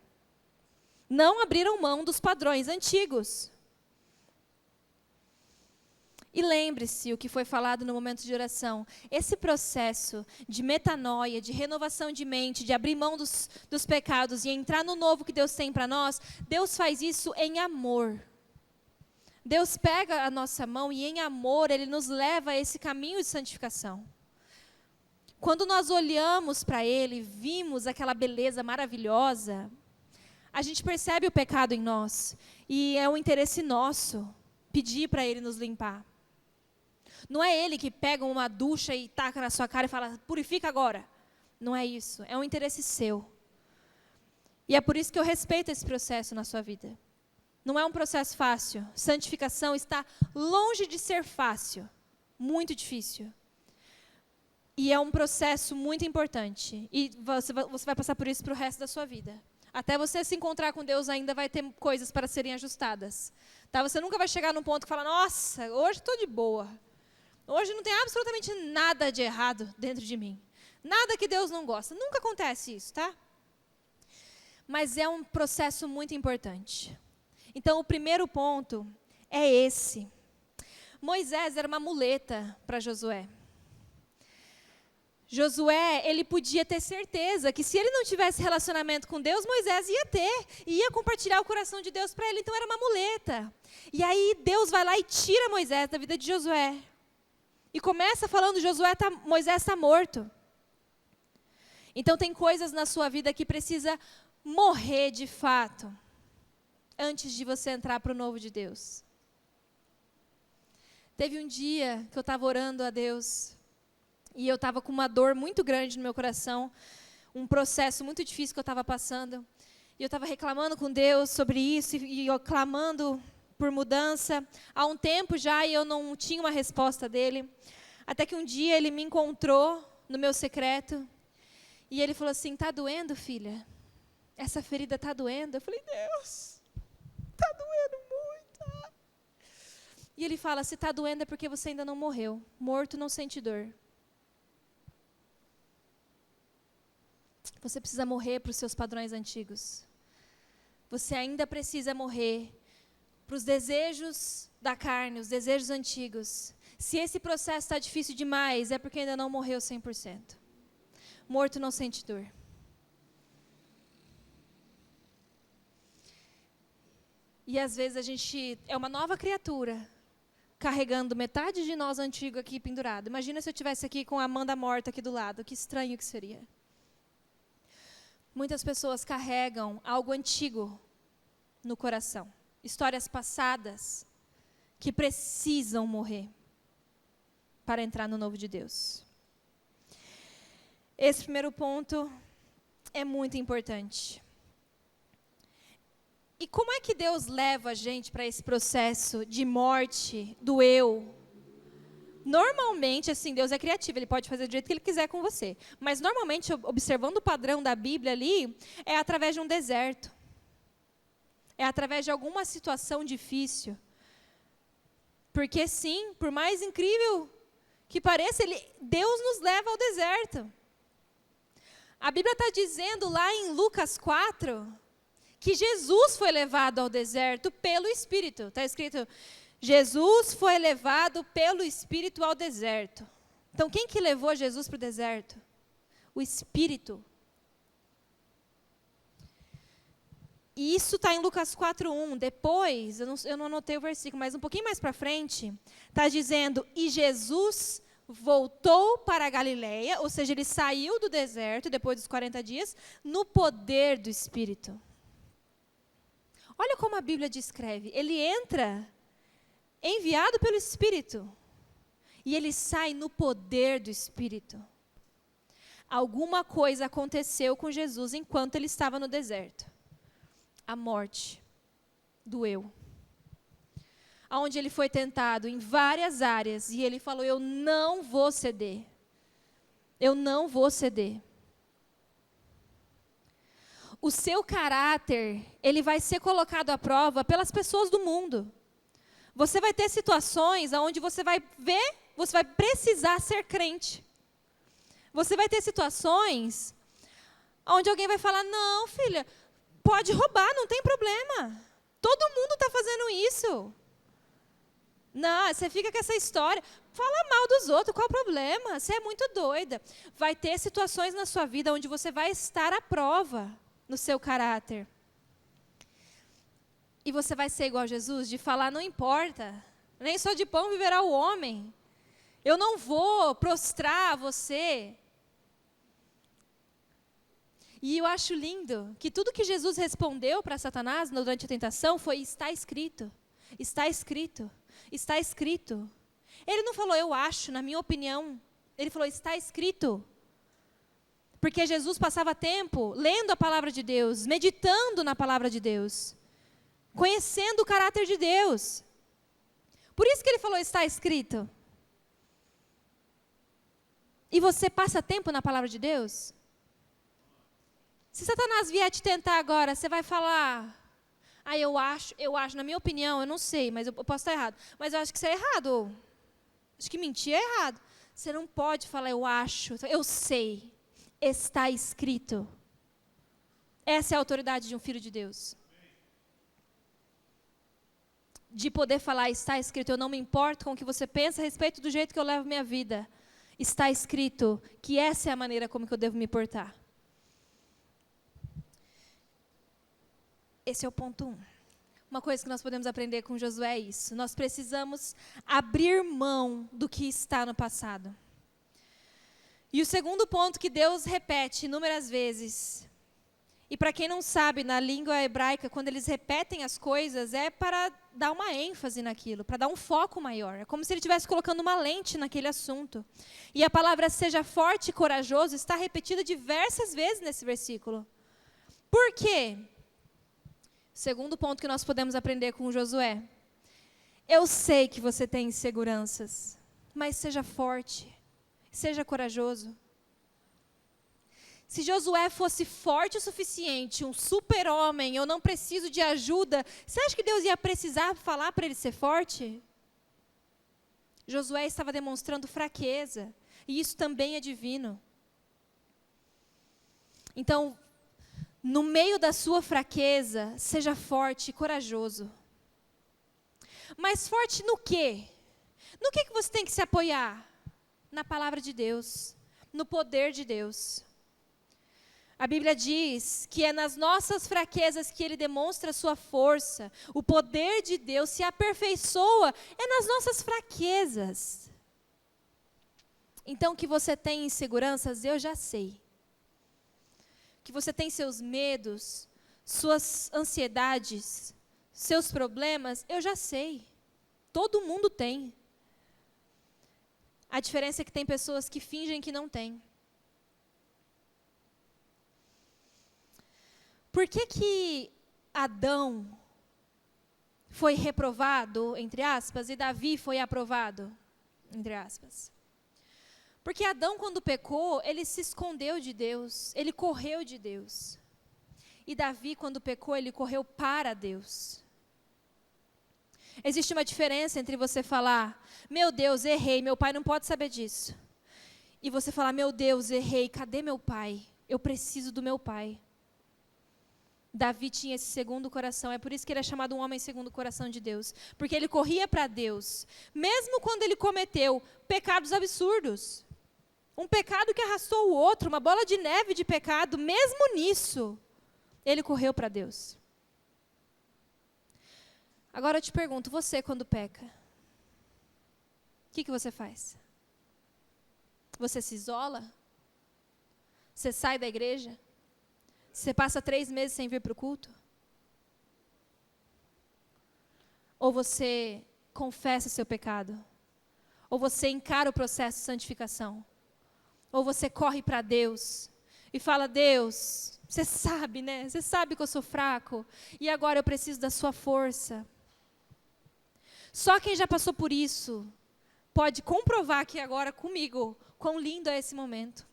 Não abriram mão dos padrões antigos. E lembre-se o que foi falado no momento de oração. Esse processo de metanoia, de renovação de mente, de abrir mão dos pecados e entrar no novo que Deus tem para nós, Deus faz isso em amor. Deus pega a nossa mão e em amor Ele nos leva a esse caminho de santificação. Quando nós olhamos para Ele, vimos aquela beleza maravilhosa, a gente percebe o pecado em nós. E é um interesse nosso pedir para Ele nos limpar. Não é Ele que pega uma ducha e taca na sua cara e fala, purifica agora. Não é isso, é um interesse seu. E é por isso que eu respeito esse processo na sua vida. Não é um processo fácil. Santificação está longe de ser fácil. Muito difícil. E é um processo muito importante. E você vai passar por isso para o resto da sua vida. Até você se encontrar com Deus ainda vai ter coisas para serem ajustadas. Tá? Você nunca vai chegar num ponto que fala, nossa, hoje estou de boa. Hoje não tem absolutamente nada de errado dentro de mim. Nada que Deus não gosta. Nunca acontece isso, tá? Mas é um processo muito importante. Então, o primeiro ponto é esse. Moisés era uma muleta para Josué. Josué, ele podia ter certeza que se ele não tivesse relacionamento com Deus, Moisés ia ter, e ia compartilhar o coração de Deus para ele, então era uma muleta. E aí Deus vai lá e tira Moisés da vida de Josué. E começa falando, Moisés está morto. Então tem coisas na sua vida que precisa morrer de fato, antes de você entrar para o novo de Deus. Teve um dia que eu estava orando a Deus, e eu estava com uma dor muito grande no meu coração, um processo muito difícil que eu estava passando. E eu estava reclamando com Deus sobre isso, e eu clamando por mudança. Há um tempo já, e eu não tinha uma resposta dele. Até que um dia ele me encontrou no meu secreto, e ele falou assim, está doendo, filha? Essa ferida está doendo? Eu falei, Deus, está doendo muito. E ele fala, se está doendo é porque você ainda não morreu. Morto não sente dor. Você precisa morrer para os seus padrões antigos. Você ainda precisa morrer para os desejos da carne, os desejos antigos. Se esse processo está difícil demais, é porque ainda não morreu 100%. Morto não sente dor. E às vezes a gente é uma nova criatura, carregando metade de nós antigo aqui pendurado. Imagina se eu estivesse aqui com a Amanda morta aqui do lado, que estranho que seria. Muitas pessoas carregam algo antigo no coração, histórias passadas que precisam morrer para entrar no novo de Deus. Esse primeiro ponto é muito importante. E como é que Deus leva a gente para esse processo de morte do eu? Normalmente, assim, Deus é criativo, Ele pode fazer do jeito que Ele quiser com você. Mas, normalmente, observando o padrão da Bíblia ali, é através de um deserto. É através de alguma situação difícil. Porque, sim, por mais incrível que pareça, Deus nos leva ao deserto. A Bíblia está dizendo lá em Lucas 4, que Jesus foi levado ao deserto pelo Espírito. Está escrito, Jesus foi levado pelo Espírito ao deserto. Então, quem que levou Jesus para o deserto? O Espírito. E isso está em Lucas 4:1. Depois, eu não anotei o versículo, mas um pouquinho mais para frente, está dizendo, e Jesus voltou para a Galileia, ou seja, ele saiu do deserto, depois dos 40 dias, no poder do Espírito. Olha como a Bíblia descreve. Ele entra enviado pelo Espírito. E ele sai no poder do Espírito. Alguma coisa aconteceu com Jesus enquanto ele estava no deserto. A morte do eu. Onde ele foi tentado em várias áreas. E ele falou, eu não vou ceder. Eu não vou ceder. O seu caráter, ele vai ser colocado à prova pelas pessoas do mundo. Você vai ter situações onde você vai ver, você vai precisar ser crente. Você vai ter situações onde alguém vai falar, não, filha, pode roubar, não tem problema. Todo mundo está fazendo isso. Não, você fica com essa história. Fala mal dos outros, qual o problema? Você é muito doida. Vai ter situações na sua vida onde você vai estar à prova no seu caráter. E você vai ser igual a Jesus, de falar, não importa, nem só de pão viverá o homem. Eu não vou prostrar você. E eu acho lindo que tudo que Jesus respondeu para Satanás durante a tentação foi, está escrito, está escrito, está escrito. Ele não falou, eu acho, na minha opinião. Ele falou, está escrito. Porque Jesus passava tempo lendo a palavra de Deus, meditando na palavra de Deus, conhecendo o caráter de Deus. Por isso que ele falou, está escrito. E você passa tempo na palavra de Deus? Se Satanás vier te tentar agora, você vai falar, eu acho, na minha opinião, eu não sei, mas eu posso estar errado. Mas eu acho que isso é errado. Acho que mentir é errado. Você não pode falar, eu acho, eu sei. Está escrito. Essa é a autoridade de um filho de Deus. De poder falar, está escrito, eu não me importo com o que você pensa a respeito do jeito que eu levo minha vida. está escrito que essa é a maneira como que eu devo me portar. Esse é o ponto 1. Uma coisa que nós podemos aprender com Josué é isso. Nós precisamos abrir mão do que está no passado. E o segundo ponto que Deus repete inúmeras vezes, e para quem não sabe, na língua hebraica, quando eles repetem as coisas, é para dar uma ênfase naquilo, para dar um foco maior. É como se ele estivesse colocando uma lente naquele assunto. E a palavra seja forte e corajoso está repetida diversas vezes nesse versículo. Por quê? Segundo ponto que nós podemos aprender com Josué. Eu sei que você tem inseguranças, mas seja forte, seja corajoso. Se Josué fosse forte o suficiente, um super-homem, eu não preciso de ajuda, você acha que Deus ia precisar falar para ele ser forte? Josué estava demonstrando fraqueza, e isso também é divino. Então, no meio da sua fraqueza, seja forte e corajoso. Mas forte no quê? No que você tem que se apoiar? Na palavra de Deus, no poder de Deus. A Bíblia diz que é nas nossas fraquezas que Ele demonstra a sua força. O poder de Deus se aperfeiçoa, é nas nossas fraquezas. Então, que você tem inseguranças, eu já sei. Que você tem seus medos, suas ansiedades, seus problemas, eu já sei. Todo mundo tem. A diferença é que tem pessoas que fingem que não têm. Por que Adão foi reprovado, entre aspas, e Davi foi aprovado, entre aspas? Porque Adão, quando pecou, ele se escondeu de Deus, ele correu de Deus. E Davi, quando pecou, ele correu para Deus. Existe uma diferença entre você falar, meu Deus, errei, meu pai não pode saber disso. E você falar, meu Deus, errei, cadê meu pai? Eu preciso do meu pai. Davi tinha esse segundo coração, é por isso que ele é chamado um homem segundo o coração de Deus. Porque ele corria para Deus, mesmo quando ele cometeu pecados absurdos. Um pecado que arrastou o outro, uma bola de neve de pecado, mesmo nisso, ele correu para Deus. Agora eu te pergunto, você quando peca, o que você faz? Você se isola? Você sai da igreja? Você passa 3 meses sem vir para o culto? Ou você confessa seu pecado? Ou você encara o processo de santificação? Ou você corre para Deus e fala, Deus, você sabe, né? Você sabe que eu sou fraco e agora eu preciso da sua força. Só quem já passou por isso pode comprovar aqui agora comigo quão lindo é esse momento.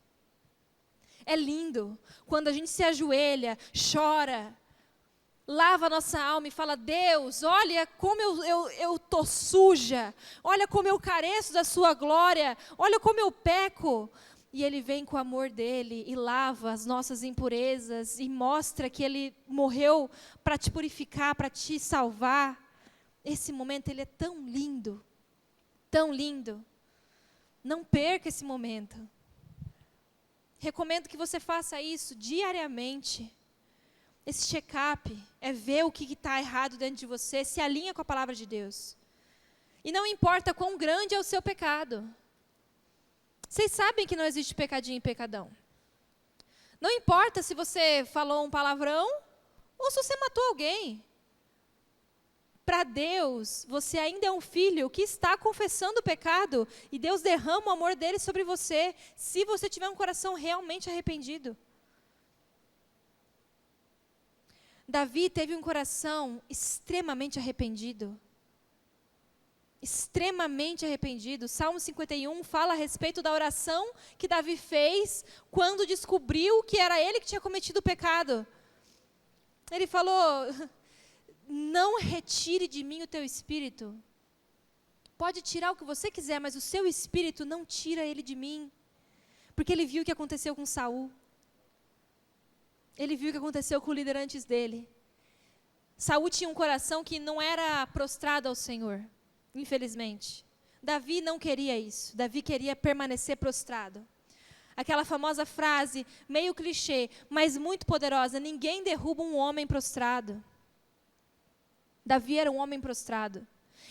É lindo quando a gente se ajoelha, chora, lava a nossa alma e fala, Deus, olha como eu tô suja, olha como eu careço da sua glória, olha como eu peco. E Ele vem com o amor dEle e lava as nossas impurezas e mostra que Ele morreu para te purificar, para te salvar. Esse momento, ele é tão lindo, tão lindo. Não perca esse momento. Recomendo que você faça isso diariamente. Esse check-up é ver o que está errado dentro de você, se alinha com a palavra de Deus. E não importa quão grande é o seu pecado. Vocês sabem que não existe pecadinho e pecadão. Não importa se você falou um palavrão ou se você matou alguém. Para Deus, você ainda é um filho que está confessando o pecado e Deus derrama o amor dele sobre você, se você tiver um coração realmente arrependido. Davi teve um coração extremamente arrependido. Extremamente arrependido. Salmo 51 fala a respeito da oração que Davi fez quando descobriu que era ele que tinha cometido o pecado. Ele falou, não retire de mim o teu espírito. Pode tirar o que você quiser, mas o seu espírito não tira ele de mim. Porque ele viu o que aconteceu com Saul. Ele viu o que aconteceu com o líder antes dele. Saul tinha um coração que não era prostrado ao Senhor, infelizmente. Davi não queria isso. Davi queria permanecer prostrado. Aquela famosa frase, meio clichê, mas muito poderosa: ninguém derruba um homem prostrado. Davi era um homem prostrado.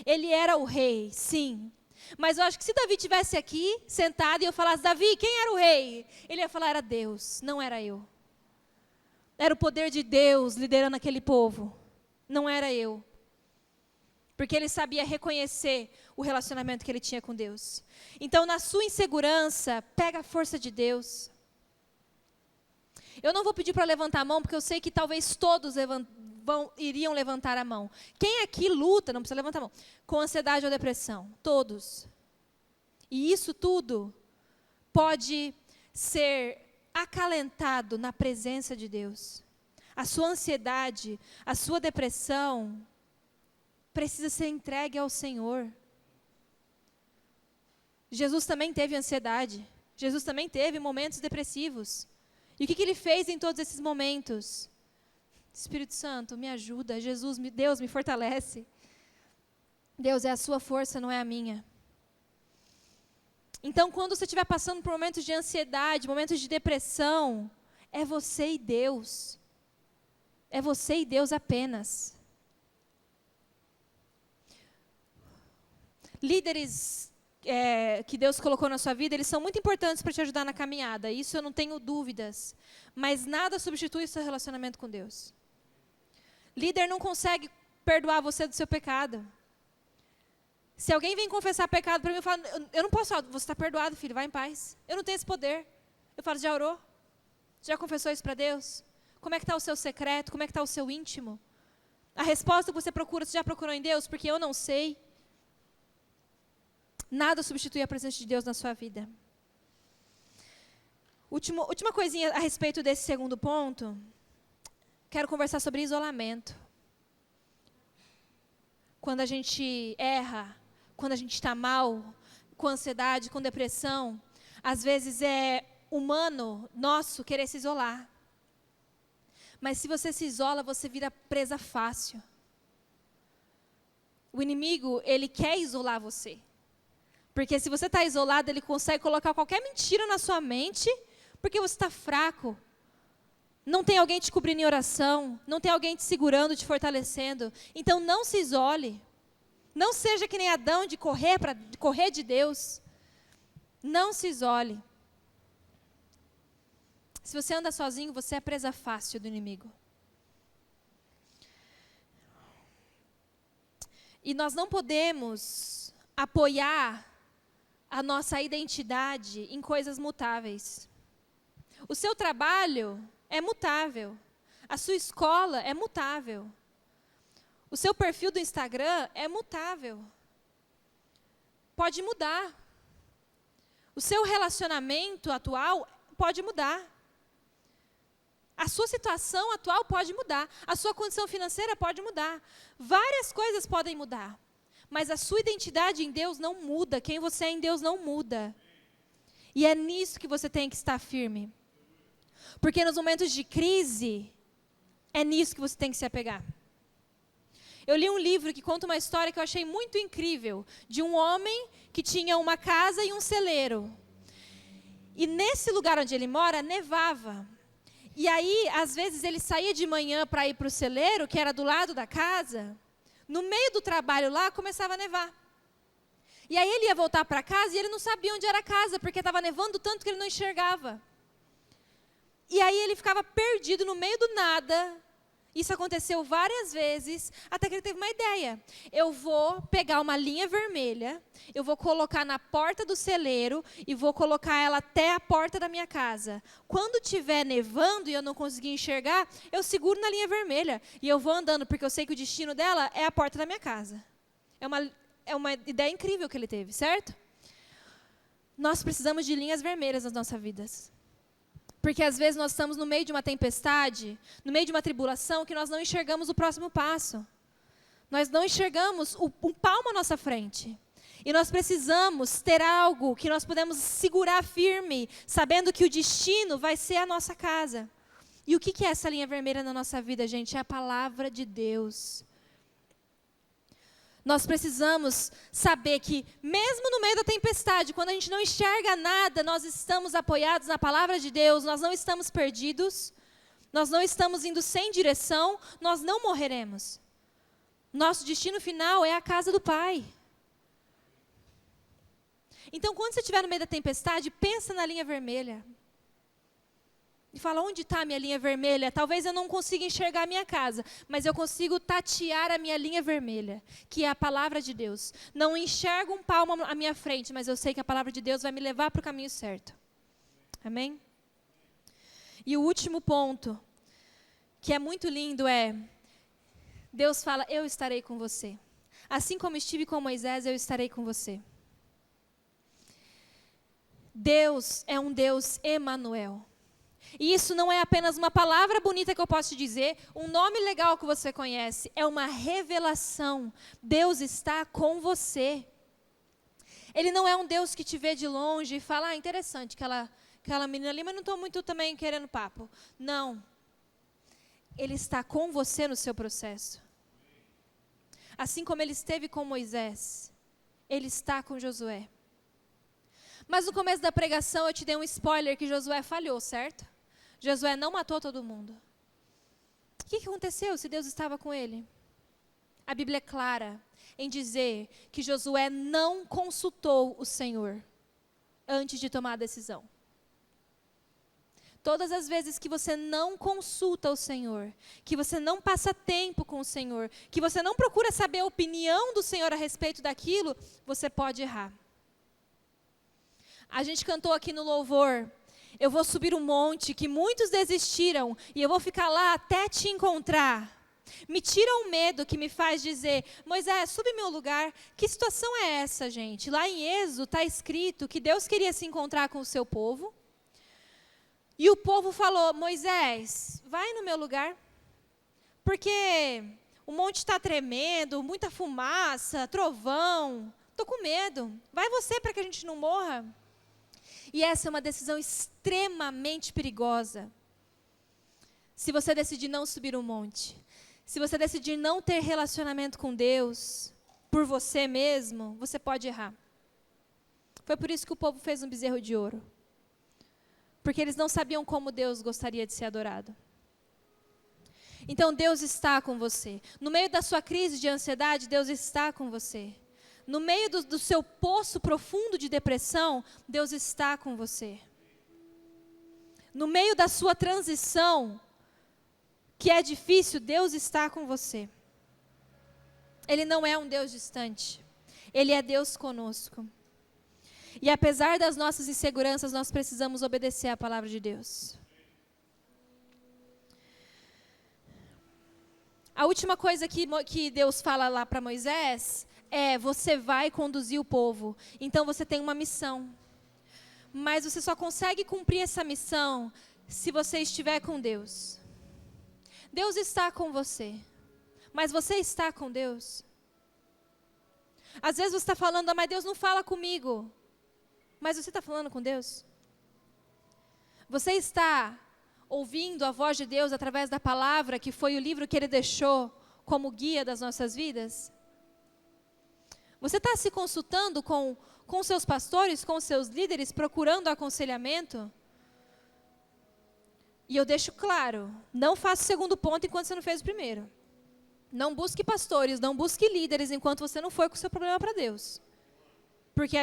Ele era o rei, sim. Mas eu acho que se Davi estivesse aqui, sentado, e eu falasse: Davi, quem era o rei? Ele ia falar: era Deus, não era eu. Era o poder de Deus liderando aquele povo. Não era eu. Porque ele sabia reconhecer o relacionamento que ele tinha com Deus. Então, na sua insegurança, pega a força de Deus. Eu não vou pedir para levantar a mão, porque eu sei que talvez todos iriam levantar a mão. Quem aqui luta, não precisa levantar a mão, com ansiedade ou depressão? Todos. E isso tudo pode ser acalentado na presença de Deus. A sua ansiedade, a sua depressão precisa ser entregue ao Senhor. Jesus também teve ansiedade. Jesus também teve momentos depressivos. E o que ele fez em todos esses momentos? Espírito Santo, me ajuda. Jesus, Deus, me fortalece. Deus, é a sua força, não é a minha. Então, quando você estiver passando por momentos de ansiedade, momentos de depressão, é você e Deus. É você e Deus apenas. Líderes que Deus colocou na sua vida, eles são muito importantes para te ajudar na caminhada. Isso eu não tenho dúvidas. Mas nada substitui o seu relacionamento com Deus. Líder não consegue perdoar você do seu pecado. Se alguém vem confessar pecado para mim, eu falo: eu não posso falar, você está perdoado, filho, vai em paz. Eu não tenho esse poder. Eu falo: já orou? Já confessou isso para Deus? Como é que está o seu secreto? Como é que está o seu íntimo? A resposta que você procura, você já procurou em Deus? Porque eu não sei. Nada substitui a presença de Deus na sua vida. Última coisinha a respeito desse segundo ponto. Quero conversar sobre isolamento. Quando a gente erra, quando a gente está mal, com ansiedade, com depressão, às vezes é humano nosso querer se isolar. Mas se você se isola, você vira presa fácil. O inimigo, ele quer isolar você. Porque se você está isolado, ele consegue colocar qualquer mentira na sua mente, porque você está fraco. Não tem alguém te cobrindo em oração, não tem alguém te segurando, te fortalecendo. Então não se isole. Não seja que nem Adão de correr de Deus. Não se isole. Se você anda sozinho, você é presa fácil do inimigo. E nós não podemos apoiar a nossa identidade em coisas mutáveis. O seu trabalho é mutável. A sua escola é mutável. O seu perfil do Instagram é mutável. Pode mudar. O seu relacionamento atual pode mudar. A sua situação atual pode mudar. A sua condição financeira pode mudar. Várias coisas podem mudar. Mas a sua identidade em Deus não muda. Quem você é em Deus não muda. E é nisso que você tem que estar firme. Porque nos momentos de crise, é nisso que você tem que se apegar. Eu li um livro que conta uma história que eu achei muito incrível. De um homem que tinha uma casa e um celeiro. E nesse lugar onde ele mora, nevava. E aí, às vezes, ele saía de manhã para ir para o celeiro, que era do lado da casa. No meio do trabalho lá, começava a nevar. E aí ele ia voltar para casa e ele não sabia onde era a casa, porque estava nevando tanto que ele não enxergava. E aí ele ficava perdido no meio do nada. Isso aconteceu várias vezes, até que ele teve uma ideia. Eu vou pegar uma linha vermelha, eu vou colocar na porta do celeiro e vou colocar ela até a porta da minha casa. Quando estiver nevando e eu não conseguir enxergar, eu seguro na linha vermelha e eu vou andando, porque eu sei que o destino dela é a porta da minha casa. É uma ideia incrível que ele teve, certo? Nós precisamos de linhas vermelhas nas nossas vidas. Porque às vezes nós estamos no meio de uma tempestade, no meio de uma tribulação, que nós não enxergamos o próximo passo. Nós não enxergamos um palmo à nossa frente. E nós precisamos ter algo que nós podemos segurar firme, sabendo que o destino vai ser a nossa casa. E o que é essa linha vermelha na nossa vida, gente? É a palavra de Deus. Nós precisamos saber que, mesmo no meio da tempestade, quando a gente não enxerga nada, nós estamos apoiados na palavra de Deus, nós não estamos perdidos, nós não estamos indo sem direção, nós não morreremos. Nosso destino final é a casa do Pai. Então, quando você estiver no meio da tempestade, pensa na linha vermelha. E fala, onde está a minha linha vermelha? Talvez eu não consiga enxergar a minha casa, mas eu consigo tatear a minha linha vermelha, que é a palavra de Deus. Não enxergo um palmo à minha frente, mas eu sei que a palavra de Deus vai me levar para o caminho certo. Amém? E o último ponto, que é muito lindo, é... Deus fala, eu estarei com você. Assim como estive com Moisés, eu estarei com você. Deus é um Deus Emanuel. E isso não é apenas uma palavra bonita que eu posso te dizer, um nome legal que você conhece, é uma revelação. Deus está com você. Ele não é um Deus que te vê de longe e fala, interessante, aquela menina ali, mas não estou muito também querendo papo. Não. Ele está com você no seu processo. Assim como ele esteve com Moisés, ele está com Josué. Mas no começo da pregação eu te dei um spoiler que Josué falhou, certo? Josué não matou todo mundo. O que aconteceu se Deus estava com ele? A Bíblia é clara em dizer que Josué não consultou o Senhor antes de tomar a decisão. Todas as vezes que você não consulta o Senhor, que você não passa tempo com o Senhor, que você não procura saber a opinião do Senhor a respeito daquilo, você pode errar. A gente cantou aqui no louvor, eu vou subir um monte que muitos desistiram e eu vou ficar lá até te encontrar. Me tira o medo que me faz dizer, Moisés, sube meu lugar. Que situação é essa, gente? Lá em Êxodo está escrito que Deus queria se encontrar com o seu povo. E o povo falou, Moisés, vai no meu lugar, porque o monte está tremendo, muita fumaça, trovão, estou com medo. Vai você para que a gente não morra. E essa é uma decisão extremamente perigosa. Se você decidir não subir um monte, se você decidir não ter relacionamento com Deus, por você mesmo, você pode errar. Foi por isso que o povo fez um bezerro de ouro. Porque eles não sabiam como Deus gostaria de ser adorado. Então Deus está com você. No meio da sua crise de ansiedade, Deus está com você. No meio do seu poço profundo de depressão, Deus está com você. No meio da sua transição, que é difícil, Deus está com você. Ele não é um Deus distante. Ele é Deus conosco. E apesar das nossas inseguranças, nós precisamos obedecer à palavra de Deus. A última coisa que Deus fala lá para Moisés é, você vai conduzir o povo. Então você tem uma missão. Mas você só consegue cumprir essa missão se você estiver com Deus. Deus está com você. Mas você está com Deus? Às vezes você está falando, mas Deus não fala comigo. Mas você está falando com Deus? Você está ouvindo a voz de Deus através da palavra, que foi o livro que Ele deixou como guia das nossas vidas? Você está se consultando com seus pastores, com seus líderes, procurando aconselhamento? E eu deixo claro, não faça o segundo ponto enquanto você não fez o primeiro. Não busque pastores, não busque líderes enquanto você não foi com o seu problema para Deus. Porque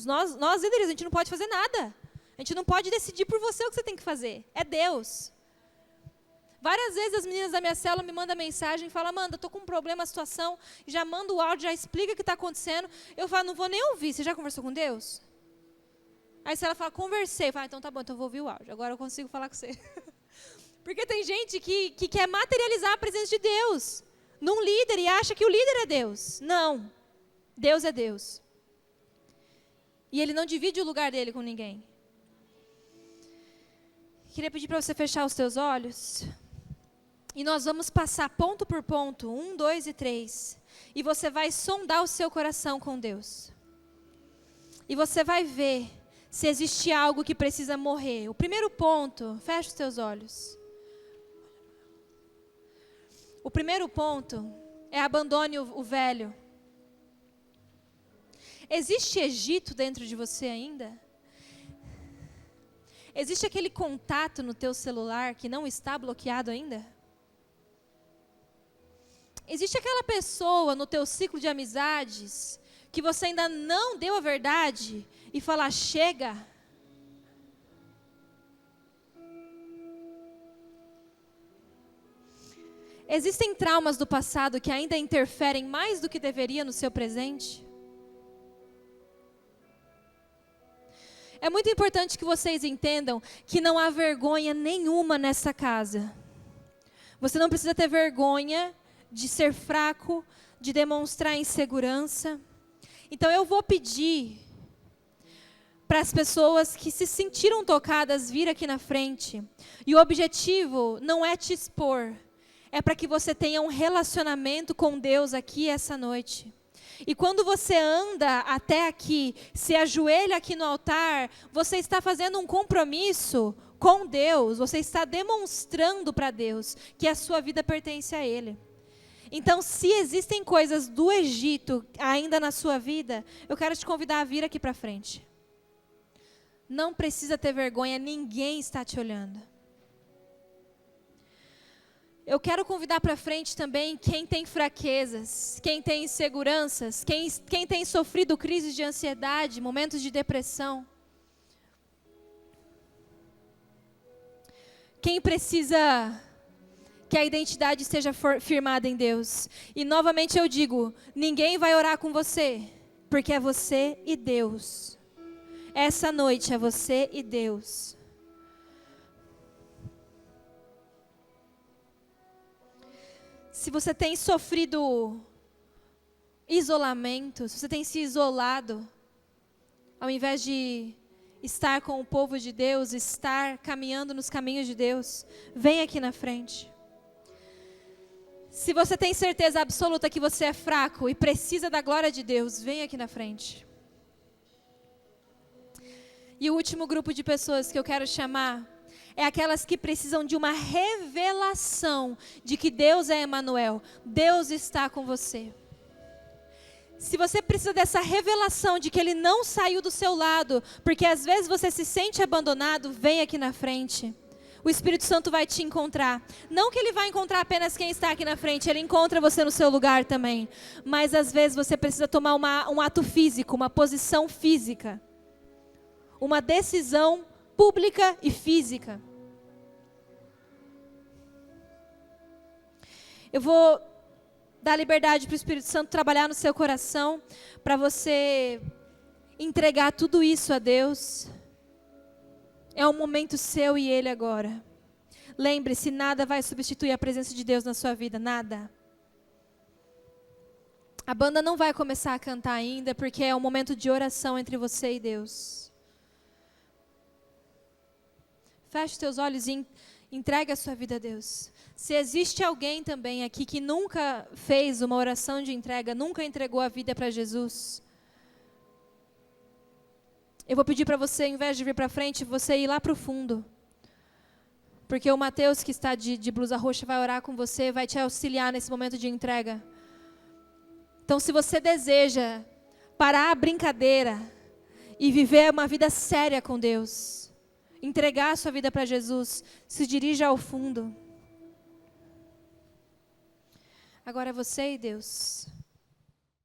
nós líderes, a gente não pode fazer nada. A gente não pode decidir por você o que você tem que fazer. É Deus. Várias vezes as meninas da minha célula me mandam mensagem e falam, Amanda, estou com um problema, a situação, já manda o áudio, já explica o que está acontecendo. Eu falo, não vou nem ouvir, você já conversou com Deus? Aí se ela fala, conversei, eu falo, então tá bom, então eu vou ouvir o áudio, agora eu consigo falar com você. Porque tem gente que quer materializar a presença de Deus num líder e acha que o líder é Deus. Não, Deus é Deus. E Ele não divide o lugar dele com ninguém. Queria pedir para você fechar os teus olhos. E nós vamos passar ponto por ponto, 1, 2 e 3. E você vai sondar o seu coração com Deus. E você vai ver se existe algo que precisa morrer. O primeiro ponto, fecha os teus olhos. O primeiro ponto é abandone o velho. Existe Egito dentro de você ainda? Existe aquele contato no teu celular que não está bloqueado ainda? Existe aquela pessoa no teu ciclo de amizades que você ainda não deu a verdade e falar, chega? Existem traumas do passado que ainda interferem mais do que deveria no seu presente? É muito importante que vocês entendam que não há vergonha nenhuma nessa casa. Você não precisa ter vergonha de ser fraco, de demonstrar insegurança. Então eu vou pedir para as pessoas que se sentiram tocadas vir aqui na frente. E o objetivo não é te expor, é para que você tenha um relacionamento com Deus aqui essa noite. E quando você anda até aqui, se ajoelha aqui no altar, você está fazendo um compromisso com Deus, você está demonstrando para Deus que a sua vida pertence a Ele. Então, se existem coisas do Egito ainda na sua vida, eu quero te convidar a vir aqui para frente. Não precisa ter vergonha, ninguém está te olhando. Eu quero convidar para frente também quem tem fraquezas, quem tem inseguranças, quem tem sofrido crises de ansiedade, momentos de depressão. Quem precisa que a identidade esteja firmada em Deus. E novamente eu digo, ninguém vai orar com você, porque é você e Deus. Essa noite é você e Deus. Se você tem sofrido isolamento, se você tem se isolado, ao invés de estar com o povo de Deus, estar caminhando nos caminhos de Deus, vem aqui na frente. Se você tem certeza absoluta que você é fraco e precisa da glória de Deus, vem aqui na frente. E o último grupo de pessoas que eu quero chamar é aquelas que precisam de uma revelação de que Deus é Emanuel, Deus está com você. Se você precisa dessa revelação de que Ele não saiu do seu lado, porque às vezes você se sente abandonado, vem aqui na frente. O Espírito Santo vai te encontrar. Não que Ele vai encontrar apenas quem está aqui na frente, Ele encontra você no seu lugar também. Mas às vezes você precisa tomar um ato físico, uma posição física. Uma decisão pública e física. Eu vou dar liberdade para o Espírito Santo trabalhar no seu coração, para você entregar tudo isso a Deus. É um momento seu e Ele agora. Lembre-se, nada vai substituir a presença de Deus na sua vida, nada. A banda não vai começar a cantar ainda, porque é um momento de oração entre você e Deus. Feche os teus olhos e entregue a sua vida a Deus. Se existe alguém também aqui que nunca fez uma oração de entrega, nunca entregou a vida para Jesus, eu vou pedir para você, ao invés de vir para frente, você ir lá para o fundo. Porque o Mateus, que está de blusa roxa, vai orar com você, vai te auxiliar nesse momento de entrega. Então, se você deseja parar a brincadeira e viver uma vida séria com Deus, entregar a sua vida para Jesus, se dirija ao fundo. Agora é você e Deus.